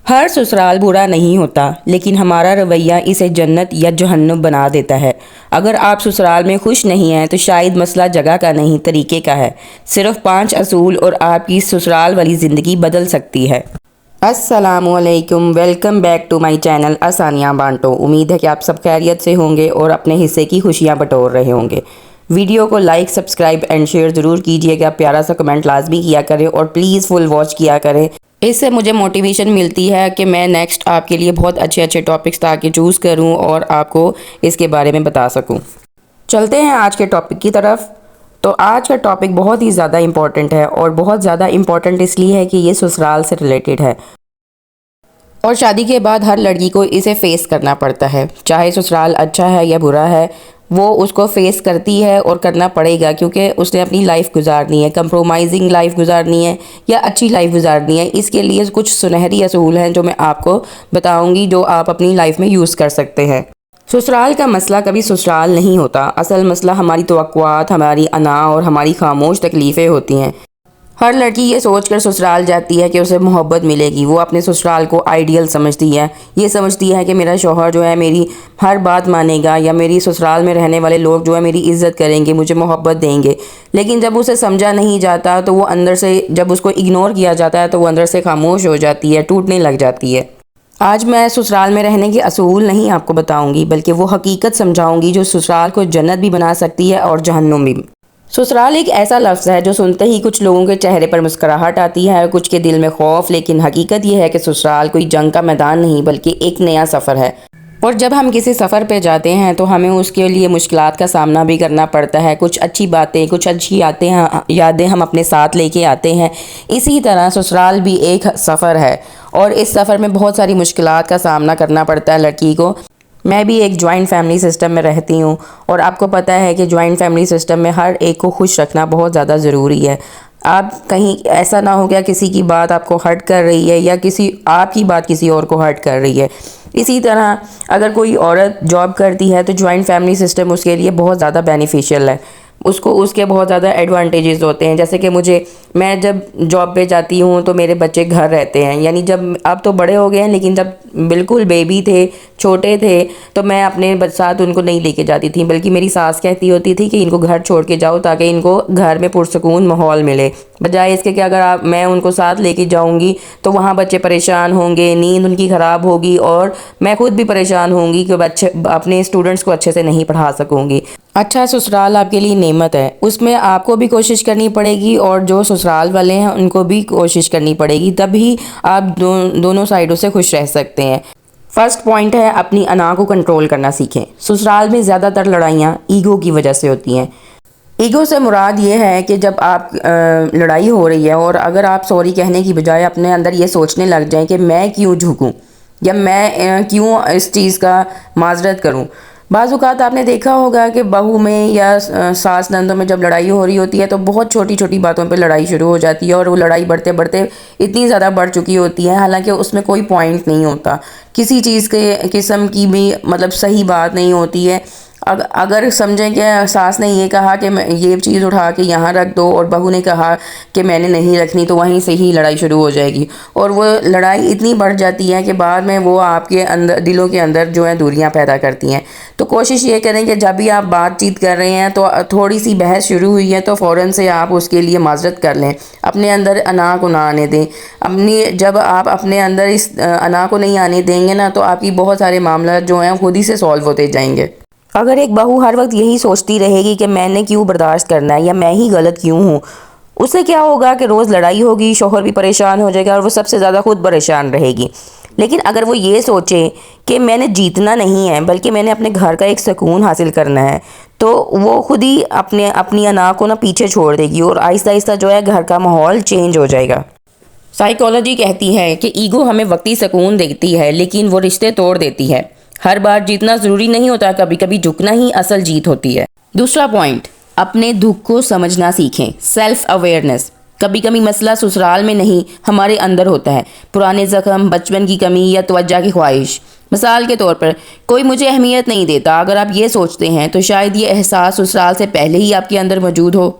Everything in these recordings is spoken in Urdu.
ہر سسرال برا نہیں ہوتا، لیکن ہمارا رویہ اسے جنت یا جہنم بنا دیتا ہے۔ اگر آپ سسرال میں خوش نہیں ہیں تو شاید مسئلہ جگہ کا نہیں، طریقے کا ہے۔ صرف 5 اصول اور آپ کی سسرال والی زندگی بدل سکتی ہے۔ السلام علیکم، welcome back to my channel آسانیاں بانٹو۔ امید ہے کہ آپ سب خیریت سے ہوں گے اور اپنے حصے کی خوشیاں بٹور رہے ہوں گے۔ ویڈیو کو لائک، سبسکرائب اینڈ شیئر ضرور کیجئے گا، پیارا سا کمنٹ لازمی کیا کریں اور پلیز فل واچ کیا کریں۔ اس سے مجھے موٹیویشن ملتی ہے کہ میں نیکسٹ آپ کے لیے بہت اچھے ٹاپکس تاکہ چوز کروں اور آپ کو اس کے بارے میں بتا سکوں۔ چلتے ہیں آج کے ٹاپک کی طرف۔ تو آج کا ٹاپک بہت ہی زیادہ امپورٹنٹ ہے، اور بہت زیادہ امپورٹنٹ اس لیے ہے کہ یہ سسرال سے ریلیٹڈ ہے، اور شادی کے بعد ہر لڑکی کو اسے فیس کرنا پڑتا ہے۔ چاہے سسرال اچھا ہے یا برا ہے، وہ اس کو فیس کرتی ہے اور کرنا پڑے گا، کیونکہ اس نے اپنی لائف گزارنی ہے، کمپرومائزنگ لائف گزارنی ہے یا اچھی لائف گزارنی ہے۔ اس کے لیے کچھ سنہری اصول ہیں جو میں آپ کو بتاؤں گی، جو آپ اپنی لائف میں یوز کر سکتے ہیں۔ سسرال کا مسئلہ کبھی سسرال نہیں ہوتا، اصل مسئلہ ہماری توقعات، ہماری انا اور ہماری خاموش تکلیفیں ہوتی ہیں۔ ہر لڑکی یہ سوچ کر سسرال جاتی ہے کہ اسے محبت ملے گی، وہ اپنے سسرال کو آئیڈیل سمجھتی ہے، یہ سمجھتی ہے کہ میرا شوہر جو ہے میری ہر بات مانے گا، یا میری سسرال میں رہنے والے لوگ جو ہے میری عزت کریں گے، مجھے محبت دیں گے۔ لیکن جب اسے سمجھا نہیں جاتا تو وہ اندر سے، جب اس کو اگنور کیا جاتا ہے تو وہ اندر سے خاموش ہو جاتی ہے، ٹوٹنے لگ جاتی ہے۔ آج میں سسرال میں رہنے کے اصول نہیں آپ کو بتاؤں گی، بلکہ وہ حقیقت سمجھاؤں گی جو سسرال کو جنت بھی بنا سکتی ہے اور جہنم بھی۔ سسرال ایک ایسا لفظ ہے جو سنتے ہی کچھ لوگوں کے چہرے پر مسکراہٹ آتی ہے اور کچھ کے دل میں خوف، لیکن حقیقت یہ ہے کہ سسرال کوئی جنگ کا میدان نہیں بلکہ ایک نیا سفر ہے۔ اور جب ہم کسی سفر پہ جاتے ہیں تو ہمیں اس کے لیے مشکلات کا سامنا بھی کرنا پڑتا ہے، کچھ اچھی باتیں، کچھ اچھی یادیں ہم اپنے ساتھ لے کے آتے ہیں۔ اسی طرح سسرال بھی ایک سفر ہے، اور اس سفر میں بہت ساری مشکلات کا سامنا کرنا پڑتا ہے لڑکی کو۔ میں بھی ایک جوائنٹ فیملی سسٹم میں رہتی ہوں، اور آپ کو پتہ ہے کہ جوائنٹ فیملی سسٹم میں ہر ایک کو خوش رکھنا بہت زیادہ ضروری ہے۔ آپ کہیں ایسا نہ ہو گیا کسی کی بات آپ کو ہرٹ کر رہی ہے، یا آپ کی بات کسی اور کو ہرٹ کر رہی ہے۔ اسی طرح اگر کوئی عورت جاب کرتی ہے تو جوائنٹ فیملی سسٹم اس کے لیے بہت زیادہ بینیفیشیل ہے، اس کے بہت زیادہ ایڈوانٹیجز ہوتے ہیں۔ جیسے کہ میں جب جاب پہ جاتی ہوں تو میرے بچے گھر رہتے ہیں، یعنی جب اب تو بڑے ہو گئے ہیں، لیکن جب بالکل بیبی تھے، چھوٹے تھے، تو میں اپنے ساتھ ان کو نہیں لے کے جاتی تھی، بلکہ میری ساس کہتی ہوتی تھی کہ ان کو گھر چھوڑ کے جاؤ تاکہ ان کو گھر میں پرسکون ماحول ملے، بجائے اس کے کہ اگر میں ان کو ساتھ لے کے جاؤں گی تو وہاں بچے پریشان ہوں گے، نیند ان کی خراب ہوگی، اور میں خود بھی پریشان ہوں گی کہ اپنے اسٹوڈنٹس کو اچھے سے نہیں پڑھا سکوں گی۔ اچھا سسرال آپ کے لیے نعمت ہے، اس میں آپ کو بھی کوشش کرنی پڑے گی اور جو سسرال والے ہیں ان کو بھی کوشش کرنی پڑے گی، تبھی آپ دونوں سائڈوں سے خوش رہ سکتے ہیں۔ فرسٹ پوائنٹ ہے اپنی انا کو کنٹرول کرنا سیکھیں۔ سسرال میں زیادہ تر لڑائیاں ایگو کی وجہ سے ہوتی ہیں۔ ایگو سے مراد یہ ہے کہ جب آپ لڑائی ہو رہی ہے اور اگر آپ سوری کہنے کی بجائے اپنے اندر یہ سوچنے لگ جائیں کہ میں کیوں جھکوں، یا میں کیوں اس چیز کا معذرت کروں۔ بعض اوقات آپ نے دیکھا ہوگا کہ بہو میں یا ساس نندوں میں جب لڑائی ہو رہی ہوتی ہے تو بہت چھوٹی چھوٹی باتوں پہ لڑائی شروع ہو جاتی ہے، اور وہ لڑائی بڑھتے بڑھتے اتنی زیادہ بڑھ چکی ہوتی ہے، حالانکہ اس میں کوئی پوائنٹ نہیں ہوتا، کسی چیز کے قسم کی بھی صحیح بات نہیں ہوتی ہے۔ اگر سمجھیں کہ ساس نے یہ کہا کہ یہ چیز اٹھا کے یہاں رکھ دو، اور بہو نے کہا کہ میں نے نہیں رکھنی، تو وہیں سے ہی لڑائی شروع ہو جائے گی، اور وہ لڑائی اتنی بڑھ جاتی ہے کہ بعد میں وہ آپ کے اندر، دلوں کے اندر جو ہے دوریاں پیدا کرتی ہیں۔ تو کوشش یہ کریں کہ جب بھی آپ بات چیت کر رہے ہیں تو تھوڑی سی بحث شروع ہوئی ہے تو فوراً سے آپ اس کے لیے معذرت کر لیں، اپنے اندر انا کو نہ آنے دیں۔ جب آپ اپنے اندر اس انا کو نہیں آنے دیں گے نا، تو آپ کی بہت سارے معاملات جو ہیں خود ہی سے سالو ہوتے جائیں گے۔ اگر ایک بہو ہر وقت یہی سوچتی رہے گی کہ میں نے کیوں برداشت کرنا ہے، یا میں ہی غلط کیوں ہوں، اس سے کیا ہوگا کہ روز لڑائی ہوگی، شوہر بھی پریشان ہو جائے گا اور وہ سب سے زیادہ خود پریشان رہے گی۔ لیکن اگر وہ یہ سوچے کہ میں نے جیتنا نہیں ہے بلکہ میں نے اپنے گھر کا ایک سکون حاصل کرنا ہے، تو وہ خود ہی اپنی انا کو پیچھے چھوڑ دے گی، اور آہستہ آہستہ جو ہے گھر کا ماحول چینج ہو جائے گا۔ سائیکالوجی کہتی ہے کہ ایگو ہمیں وقتی سکون دیتی ہے لیکن وہ رشتے توڑ دیتی ہے۔ ہر بار جیتنا ضروری نہیں ہوتا، کبھی کبھی جھکنا ہی اصل جیت ہوتی ہے۔ دوسرا پوائنٹ، اپنے دکھ کو سمجھنا سیکھیں، سیلف اویئرنیس۔ کبھی کبھی مسئلہ سسرال میں نہیں، ہمارے اندر ہوتا ہے، پرانے زخم، بچپن کی کمی یا توجہ کی خواہش۔ مثال کے طور پر، کوئی مجھے اہمیت نہیں دیتا، اگر آپ یہ سوچتے ہیں تو شاید یہ احساس سسرال سے پہلے ہی آپ کے اندر موجود ہو۔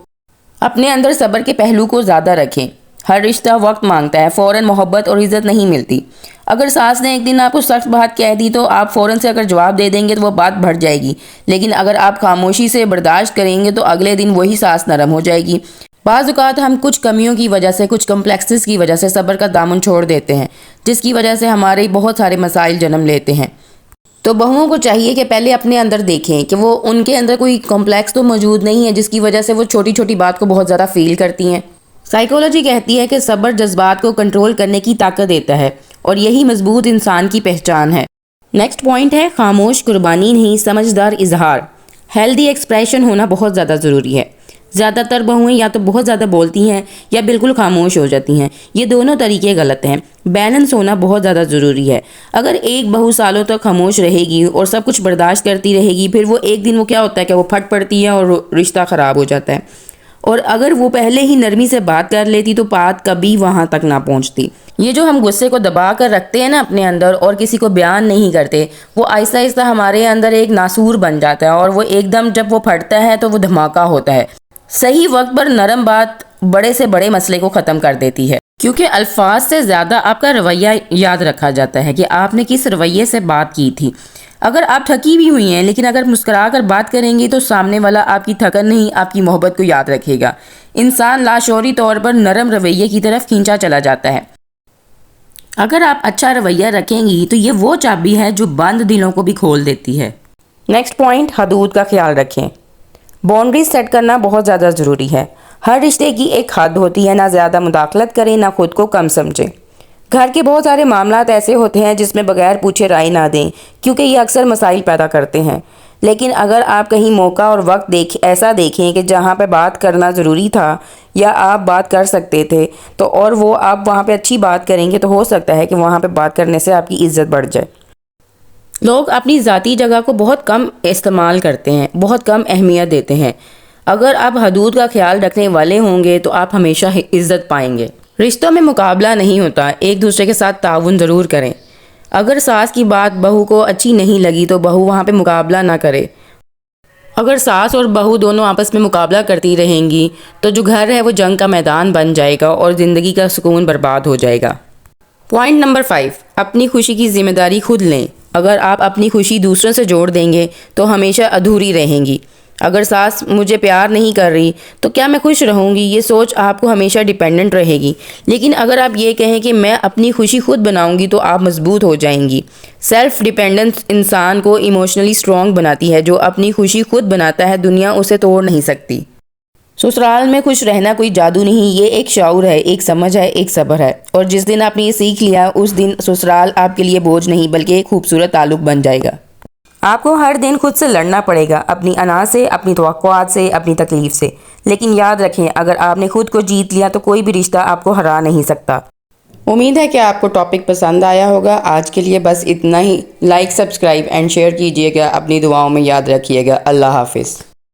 اپنے اندر صبر کے پہلو کو زیادہ رکھیں۔ ہر رشتہ وقت مانگتا ہے، فوراً محبت اور عزت نہیں ملتی۔ اگر ساس نے ایک دن آپ کو سخت بات کہہ دی تو آپ فوراً سے اگر جواب دے دیں گے تو وہ بات بڑھ جائے گی، لیکن اگر آپ خاموشی سے برداشت کریں گے تو اگلے دن وہی ساس نرم ہو جائے گی۔ بعض اوقات ہم کچھ کمیوں کی وجہ سے، کچھ کمپلیکسز کی وجہ سے صبر کا دامن چھوڑ دیتے ہیں، جس کی وجہ سے ہمارے بہت سارے مسائل جنم لیتے ہیں۔ تو بہوؤں کو چاہیے کہ پہلے اپنے اندر دیکھیں کہ وہ ان کے اندر کوئی کمپلیکس تو موجود نہیں ہے جس کی وجہ سے وہ چھوٹی چھوٹی بات کو بہت زیادہ فیل کرتی ہیں۔ سائیکولوجی کہتی ہے کہ صبر جذبات کو کنٹرول کرنے کی طاقت دیتا ہے اور یہی مضبوط انسان کی پہچان ہے۔ نیکسٹ پوائنٹ ہے خاموش قربانی نہیں، سمجھدار اظہار۔ ہیلدی ایکسپریشن ہونا بہت زیادہ ضروری ہے۔ زیادہ تر بہویں یا تو بہت زیادہ بولتی ہیں یا بالکل خاموش ہو جاتی ہیں، یہ دونوں طریقے غلط ہیں۔ بیلنس ہونا بہت زیادہ ضروری ہے۔ اگر ایک بہو سالوں تک خاموش رہے گی اور سب کچھ برداشت کرتی رہے گی، پھر وہ ایک دن وہ کیا ہوتا ہے کہ وہ پھٹ پڑتی ہے اور رشتہ خراب ہو جاتا ہے۔ اور اگر وہ پہلے ہی نرمی سے بات کر لیتی تو بات کبھی وہاں تک نہ پہنچتی۔ یہ جو ہم غصے کو دبا کر رکھتے ہیں نا اپنے اندر اور کسی کو بیان نہیں کرتے، وہ آہستہ آہستہ ہمارے اندر ایک ناسور بن جاتا ہے اور وہ ایک دم جب وہ پھٹتا ہے تو وہ دھماکہ ہوتا ہے۔ صحیح وقت پر نرم بات بڑے سے بڑے مسئلے کو ختم کر دیتی ہے، کیونکہ الفاظ سے زیادہ آپ کا رویہ یاد رکھا جاتا ہے کہ آپ نے کس رویے سے بات کی تھی۔ اگر آپ تھکی بھی ہوئی ہیں لیکن اگر مسکرا کر بات کریں گی تو سامنے والا آپ کی تھکن نہیں، آپ کی محبت کو یاد رکھے گا۔ انسان لاشعوری طور پر نرم رویے کی طرف کھینچا چلا جاتا ہے۔ اگر آپ اچھا رویہ رکھیں گی تو یہ وہ چابی ہے جو بند دلوں کو بھی کھول دیتی ہے۔ نیکسٹ پوائنٹ، حدود کا خیال رکھیں۔ باؤنڈریز سیٹ کرنا بہت زیادہ ضروری ہے۔ ہر رشتے کی ایک حد ہوتی ہے، نہ زیادہ مداخلت کریں نہ خود کو کم سمجھیں۔ گھر کے بہت سارے معاملات ایسے ہوتے ہیں جس میں بغیر پوچھے رائے نہ دیں، کیونکہ یہ اکثر مسائل پیدا کرتے ہیں۔ لیکن اگر آپ کہیں موقع اور وقت ایسا دیکھیں کہ جہاں پہ بات کرنا ضروری تھا یا آپ بات کر سکتے تھے تو اور وہ آپ وہاں پہ اچھی بات کریں گے تو ہو سکتا ہے کہ وہاں پہ بات کرنے سے آپ کی عزت بڑھ جائے۔ لوگ اپنی ذاتی جگہ کو بہت کم استعمال کرتے ہیں، بہت کم اہمیت دیتے ہیں۔ اگر آپ حدود کا خیال رکھنے والے ہوں گے تو آپ ہمیشہ عزت پائیں گے۔ رشتوں میں مقابلہ نہیں ہوتا، ایک دوسرے کے ساتھ تعاون ضرور کریں۔ اگر ساس کی بات بہو کو اچھی نہیں لگی تو بہو وہاں پہ مقابلہ نہ کرے۔ اگر ساس اور بہو دونوں آپس میں مقابلہ کرتی رہیں گی تو جو گھر ہے وہ جنگ کا میدان بن جائے گا اور زندگی کا سکون برباد ہو جائے گا۔ پوائنٹ نمبر 5، اپنی خوشی کی ذمہ داری خود لیں۔ اگر آپ اپنی خوشی دوسروں سے جوڑ دیں گے تو ہمیشہ ادھوری رہیں گی۔ اگر ساس مجھے پیار نہیں کر رہی تو کیا میں خوش رہوں گی، یہ سوچ آپ کو ہمیشہ ڈیپینڈنٹ رہے گی۔ لیکن اگر آپ یہ کہیں کہ میں اپنی خوشی خود بناؤں گی تو آپ مضبوط ہو جائیں گی۔ سیلف ڈیپینڈنس انسان کو ایموشنلی سٹرونگ بناتی ہے۔ جو اپنی خوشی خود بناتا ہے دنیا اسے توڑ نہیں سکتی۔ سسرال میں خوش رہنا کوئی جادو نہیں، یہ ایک شعور ہے، ایک سمجھ ہے، ایک صبر ہے، اور جس دن آپ نے یہ سیکھ لیا اس دن سسرال آپ کے لیے بوجھ نہیں بلکہ ایک خوبصورت تعلق بن جائے گا۔ آپ کو ہر دن خود سے لڑنا پڑے گا، اپنی انا سے، اپنی توقعات سے، اپنی تکلیف سے، لیکن یاد رکھیں اگر آپ نے خود کو جیت لیا تو کوئی بھی رشتہ آپ کو ہرا نہیں سکتا۔ امید ہے کہ آپ کو ٹاپک پسند آیا ہوگا۔ آج کے لیے بس اتنا ہی۔ لائک، سبسکرائب اینڈ شیئر کیجیے گا، اپنی دعاؤں میں یاد رکھیے گا۔ اللہ حافظ۔